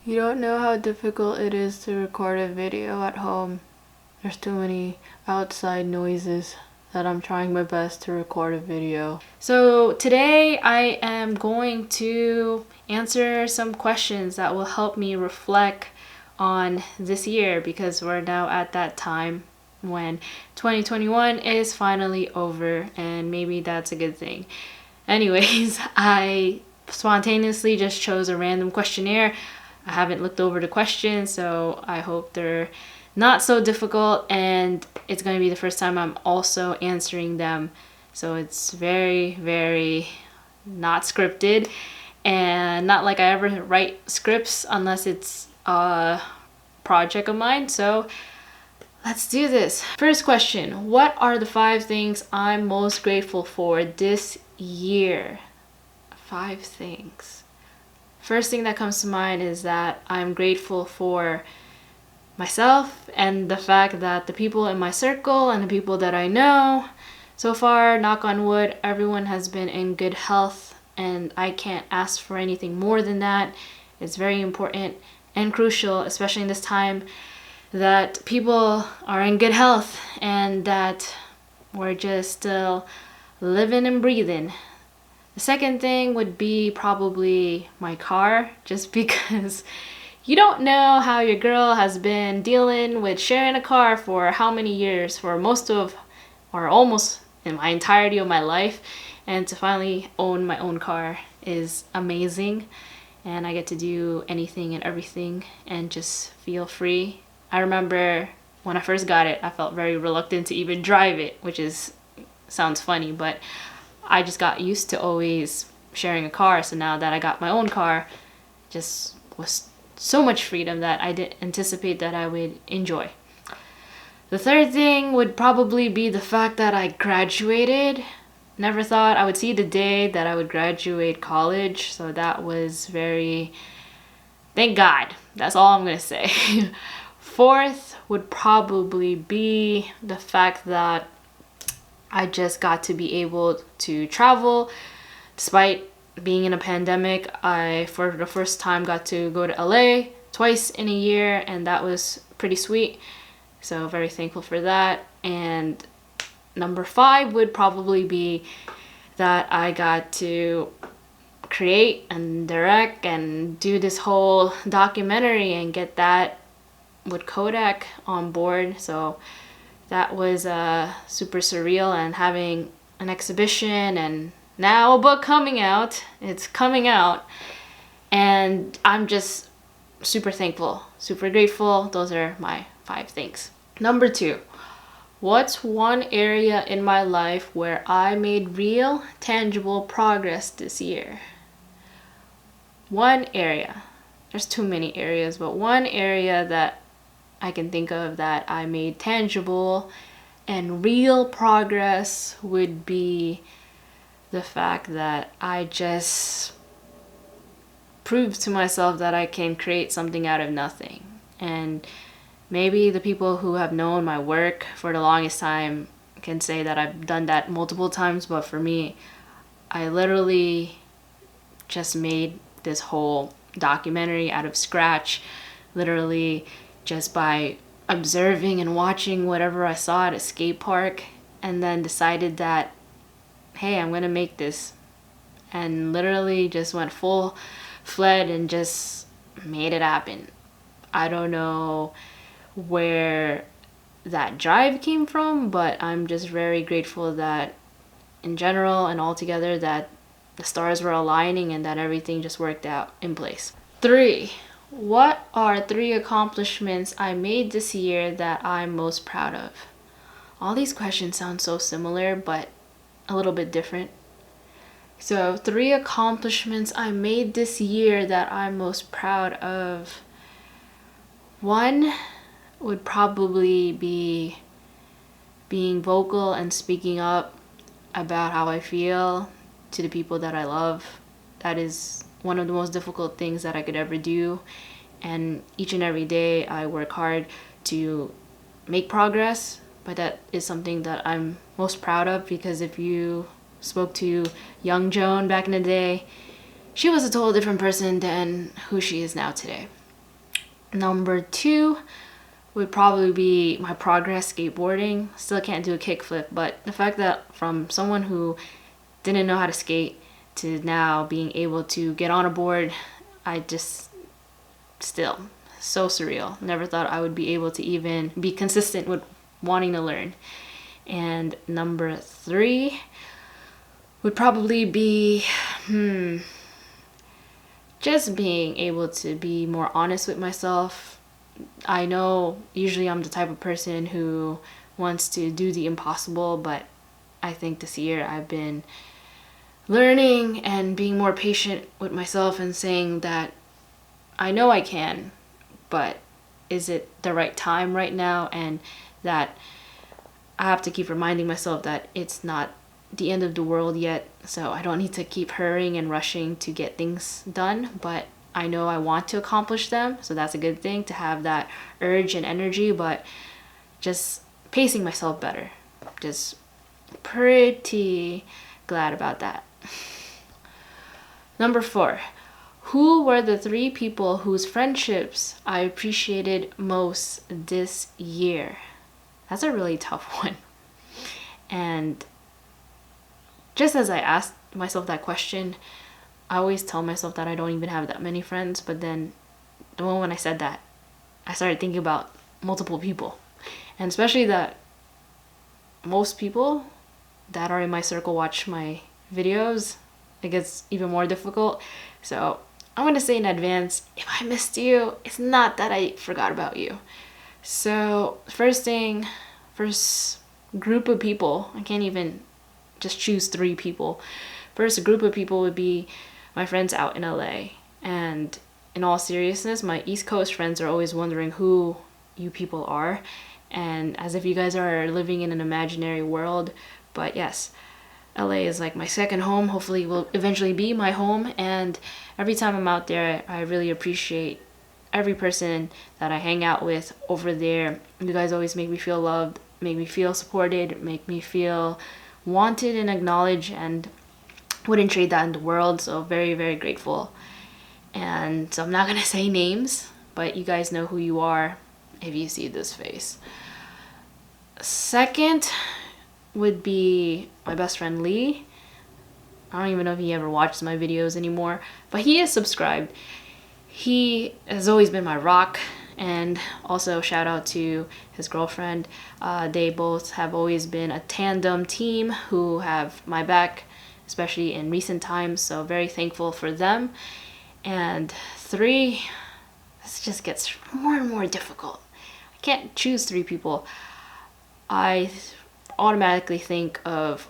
You don't know how difficult it is to record a video at home. There's too many outside noises that I'm trying my best to record a video. So today I am going to answer some questions that will help me reflect on this year, because we're now at that time when 2021 is finally over, and maybe that's a good thing. Anyways, I spontaneously just chose a random questionnaire. I haven't looked over the questions, so I hope they're not so difficult, and it's going to be the first time I'm also answering them. So it's very, very not scripted, and not like I ever write scripts unless it's a project of mine. So let's do this. First question: what are the 5 things I'm most grateful for this year? 5 things. First thing that comes to mind is that I'm grateful for myself and the fact that the people in my circle and the people that I know so far, knock on wood, everyone has been in good health, and I can't ask for anything more than that. It's very important and crucial, especially in this time, that people are in good health and that we're just still living and breathing. The second thing would be probably my car, just because you don't know how your girl has been dealing with sharing a car for how many years, for most of, or almost in my entirety of my life, and to finally own my own car is amazing, and I get to do anything and everything and just feel free. I remember when I first got it, I felt very reluctant to even drive it, which sounds funny, but I just got used to always sharing a car. So now that I got my own car, just was so much freedom that I didn't anticipate that I would enjoy. The third thing would probably be the fact that I graduated. Never thought I would see the day that I would graduate college. So that was thank God. That's all I'm going to say. Fourth would probably be the fact that I just got to be able to travel. Despite being in a pandemic, I, for the first time, got to go to LA twice in a year, and that was pretty sweet. So very thankful for that. And number 5 would probably be that I got to create and direct and do this whole documentary and get that with Kodak on board. So that was super surreal, and having an exhibition and now a book coming out. It's coming out, and I'm just super thankful, super grateful. Those are my 5 things. Number 2, what's one area in my life where I made real, tangible progress this year? One area. There's too many areas, but one area that I can think of that I made tangible and real progress would be the fact that I just proved to myself that I can create something out of nothing. And maybe the people who have known my work for the longest time can say that I've done that multiple times, but for me, I literally just made this whole documentary out of scratch, literally just by observing and watching whatever I saw at a skate park, and then decided that, hey, I'm gonna make this, and literally just went full-fledged and just made it happen. I don't know where that drive came from, but I'm just very grateful that in general and altogether that the stars were aligning and that everything just worked out in place. 3, what are 3 accomplishments I made this year that I'm most proud of? All these questions sound so similar, but a little bit different. So 3 accomplishments I made this year that I'm most proud of. 1 would probably be being vocal and speaking up about how I feel to the people that I love. That is one of the most difficult things that I could ever do, and each and every day I work hard to make progress, but that is something that I'm most proud of, because if you spoke to young Joan back in the day, she was a total different person than who she is now today. Number 2 would probably be my progress skateboarding. Still can't do a kickflip, but the fact that from someone who didn't know how to skate to now being able to get on a board, I just still so surreal. Never thought I would be able to even be consistent with wanting to learn. And number 3 would probably be just being able to be more honest with myself. I know usually I'm the type of person who wants to do the impossible, but I think this year I've been learning and being more patient with myself and saying that I know I can, but is it the right time right now? And that I have to keep reminding myself that it's not the end of the world yet, so I don't need to keep hurrying and rushing to get things done, but I know I want to accomplish them, so that's a good thing to have that urge and energy, but just pacing myself better. Just pretty glad about that. Number 4, who were the 3 people whose friendships I appreciated most this year? That's a really tough one. And just as I asked myself that question, I always tell myself that I don't even have that many friends, but then the moment I said that, I started thinking about multiple people. And especially that most people that are in my circle watch my videos, it gets even more difficult. So I'm going to say in advance, if I missed you, it's not that I forgot about you. So first group of people, I can't even just choose 3 people. First group of people would be my friends out in LA. And in all seriousness, my East Coast friends are always wondering who you people are, and as if you guys are living in an imaginary world. But yes, LA is like my second home. Hopefully it will eventually be my home, and every time I'm out there, I really appreciate every person that I hang out with over there. You guys always make me feel loved, make me feel supported, make me feel wanted and acknowledged, and wouldn't trade that in the world. So very, very grateful. And so I'm not gonna say names, but you guys know who you are if you see this face. Second would be my best friend Lee. I don't even know if he ever watches my videos anymore, but he is subscribed. He has always been my rock. And also shout out to his girlfriend. They both have always been a tandem team who have my back, especially in recent times, so very thankful for them. And 3, this just gets more and more difficult. I can't choose 3 people. I automatically think of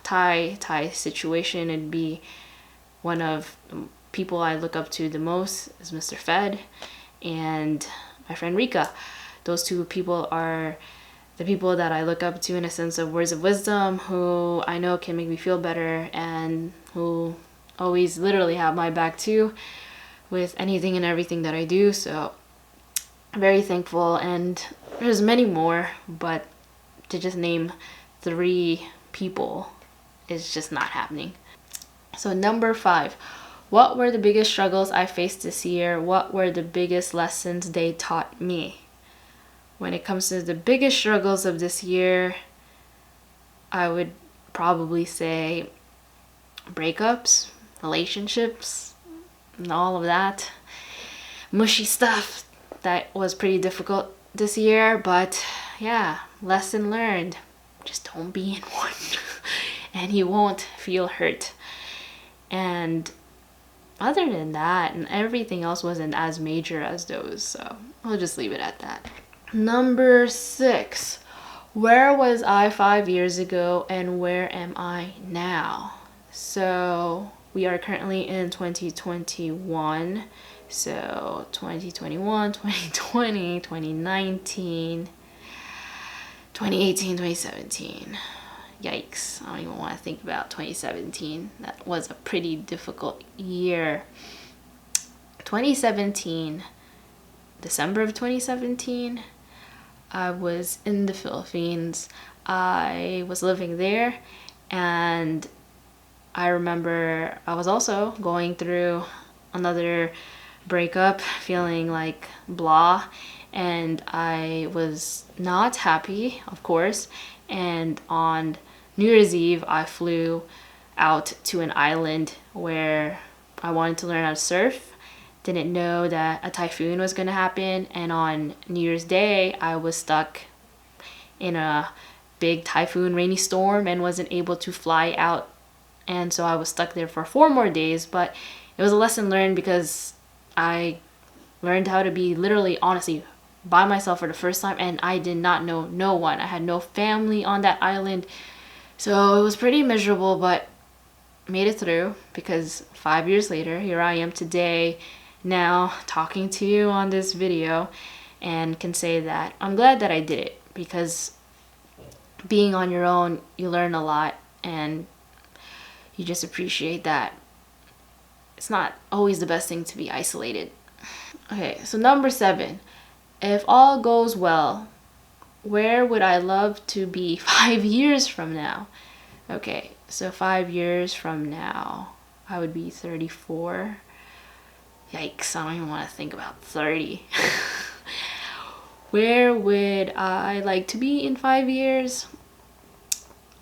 Thai situation. It'd be one of the people I look up to the most is Mr. Fed and my friend Rika. Those 2 people are the people that I look up to in a sense of words of wisdom, who I know can make me feel better and who always literally have my back too with anything and everything that I do. So very thankful. And there's many more, but to just name 3 people is just not happening. So number 5, what were the biggest struggles I faced this year? What were the biggest lessons they taught me? When it comes to the biggest struggles of this year, I would probably say breakups, relationships, and all of that mushy stuff that was pretty difficult this year. But yeah, lesson learned, just don't be in one and you won't feel hurt. And other than that, and everything else wasn't as major as those, so I'll just leave it at that. Number 6, where was I 5 years ago and where am I now? So we are currently in 2021. So 2021, 2020, 2019, 2018, 2017. Yikes, I don't even want to think about 2017. That was a pretty difficult year. 2017, December of 2017, I was in the Philippines. I was living there, and I remember I was also going through another breakup, feeling like blah, and I was not happy, of course. And on New Year's Eve, I flew out to an island where I wanted to learn how to surf. Didn't know that a typhoon was going to happen, and on New Year's Day, I was stuck in a big typhoon rainy storm and wasn't able to fly out, and so I was stuck there for 4 more days. But it was a lesson learned, because I learned how to be literally, honestly, by myself for the first time, and I did not know no one. I had no family on that island, so it was pretty miserable, but made it through, because 5 years later, here I am today, now talking to you on this video, and can say that I'm glad that I did it, because being on your own, you learn a lot, and you just appreciate that it's not always the best thing to be isolated. Okay, so number 7. If all goes well, where would I love to be 5 years from now? Okay, so 5 years from now, I would be 34. Yikes, I don't even want to think about 30. Where would I like to be in 5 years?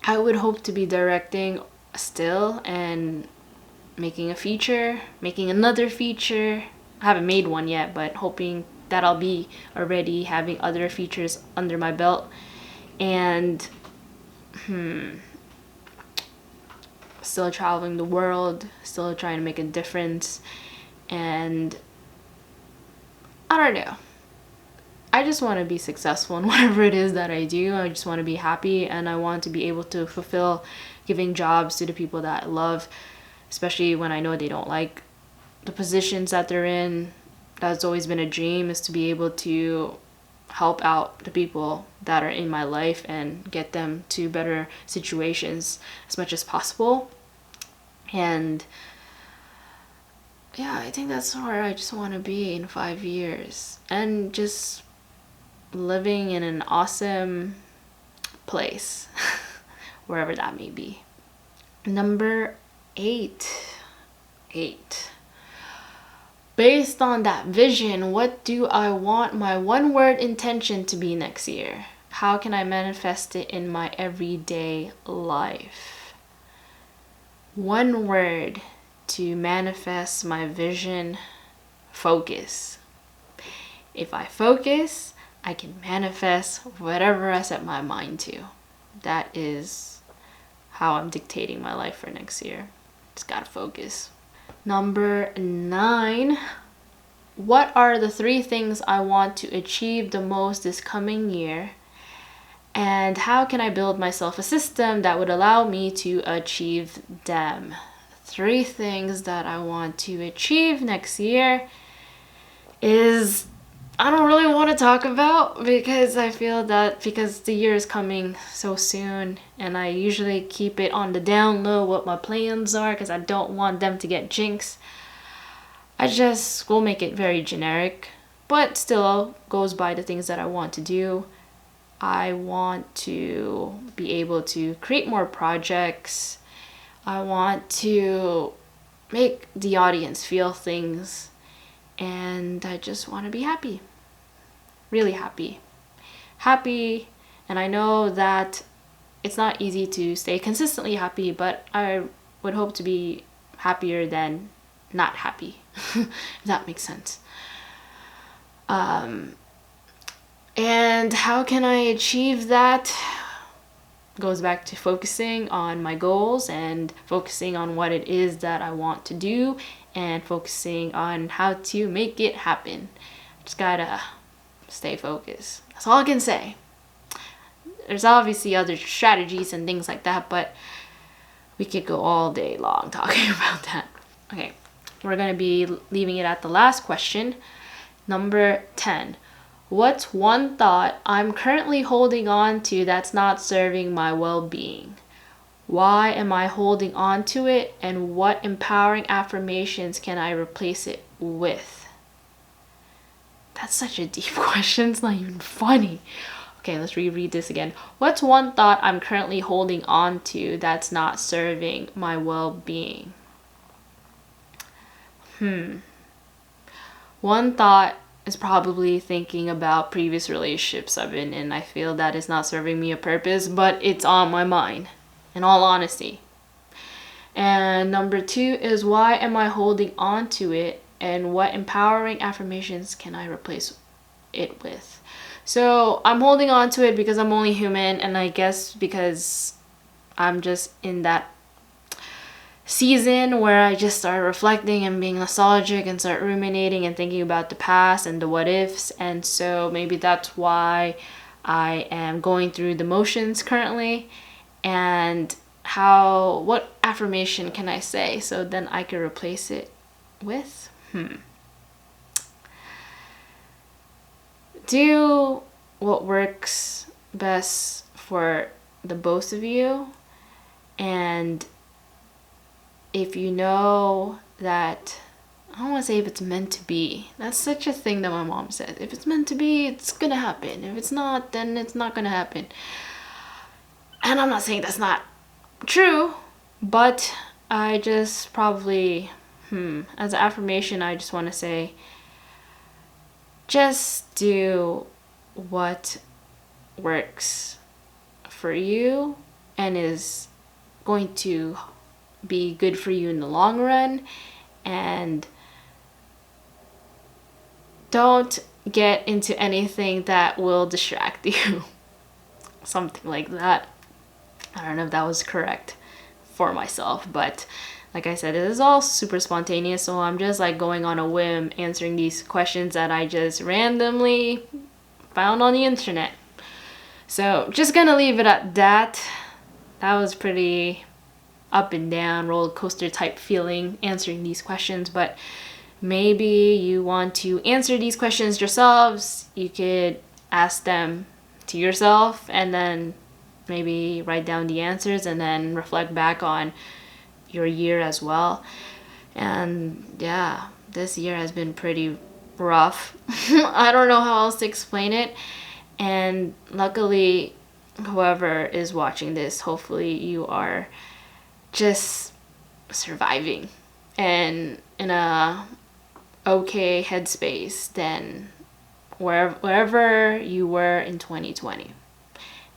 I would hope to be directing still and making a feature, making another feature. I haven't made one yet, but hoping that I'll be already having other features under my belt. And still traveling the world, still trying to make a difference. And I don't know, I just want to be successful in whatever it is that I do. I just want to be happy, and I want to be able to fulfill giving jobs to the people that I love, especially when I know they don't like the positions that they're in. That's always been a dream, is to be able to help out the people that are in my life and get them to better situations as much as possible. And yeah, I think that's where I just want to be in 5 years, and just living in an awesome place, wherever that may be. Number 8. Based on that vision, what do I want my one-word intention to be next year? How can I manifest it in my everyday life? One word to manifest my vision: focus. If I focus, I can manifest whatever I set my mind to. That is how I'm dictating my life for next year. Just gotta focus. Number 9. What are the 3 things I want to achieve the most this coming year? And how can I build myself a system that would allow me to achieve them? 3 things that I want to achieve next year is, I don't really want to talk about, because I feel that because the year is coming so soon, and I usually keep it on the down low what my plans are, because I don't want them to get jinxed. I just will make it very generic, but still goes by the things that I want to do. I want to be able to create more projects. I want to make the audience feel things, and I just want to be happy. Really happy. Happy, and I know that it's not easy to stay consistently happy, but I would hope to be happier than not happy, if that makes sense. And how can I achieve that? Goes back to focusing on my goals and focusing on what it is that I want to do and focusing on how to make it happen. Just gotta stay focused. That's all I can say. There's obviously other strategies and things like that, but we could go all day long talking about that. Okay, we're gonna be leaving it at the last question. Number 10. What's one thought I'm currently holding on to that's not serving my well-being? Why am I holding on to it, and what empowering affirmations can I replace it with? That's such a deep question, it's not even funny. Okay, let's reread this again. What's one thought I'm currently holding on to that's not serving my well-being? One thought is probably thinking about previous relationships I've been in. I feel that is not serving me a purpose, but it's on my mind, in all honesty. And number 2 is, why am I holding on to it, and what empowering affirmations can I replace it with? So I'm holding on to it because I'm only human, and I guess because I'm just in that season where I just start reflecting and being nostalgic and start ruminating and thinking about the past and the what ifs. And so maybe that's why I am going through the motions currently. And what affirmation can I say so then I can replace it with? Do what works best for the both of you. And if you know that, I don't want to say if it's meant to be. That's such a thing that my mom says. If it's meant to be, it's gonna happen. If it's not, then it's not gonna happen. And I'm not saying that's not true, but I just probably, as an affirmation, I just want to say, just do what works for you and is going to be good for you in the long run, and don't get into anything that will distract you. Something like that. I don't know if that was correct for myself, but like I said, it is all super spontaneous, so I'm just like going on a whim answering these questions that I just randomly found on the internet. So just gonna leave it at that. That was pretty up and down roller coaster type feeling answering these questions, but maybe you want to answer these questions yourselves. You could ask them to yourself and then maybe write down the answers and then reflect back on your year as well. And yeah, this year has been pretty rough. I don't know how else to explain it. And luckily, whoever is watching this, hopefully you are just surviving and in a okay headspace than wherever you were in 2020.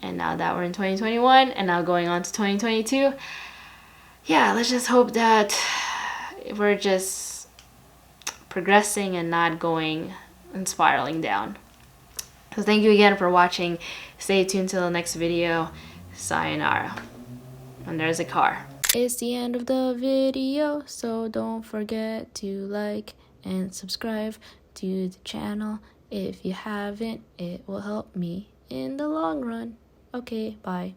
And now that we're in 2021 and now going on to 2022, yeah, let's just hope that we're just progressing and not going and spiraling down. So thank you again for watching. Stay tuned till the next video. Sayonara. And there's a car. It's the end of the video, so don't forget to like and subscribe to the channel. If you haven't, it will help me in the long run. Okay, bye.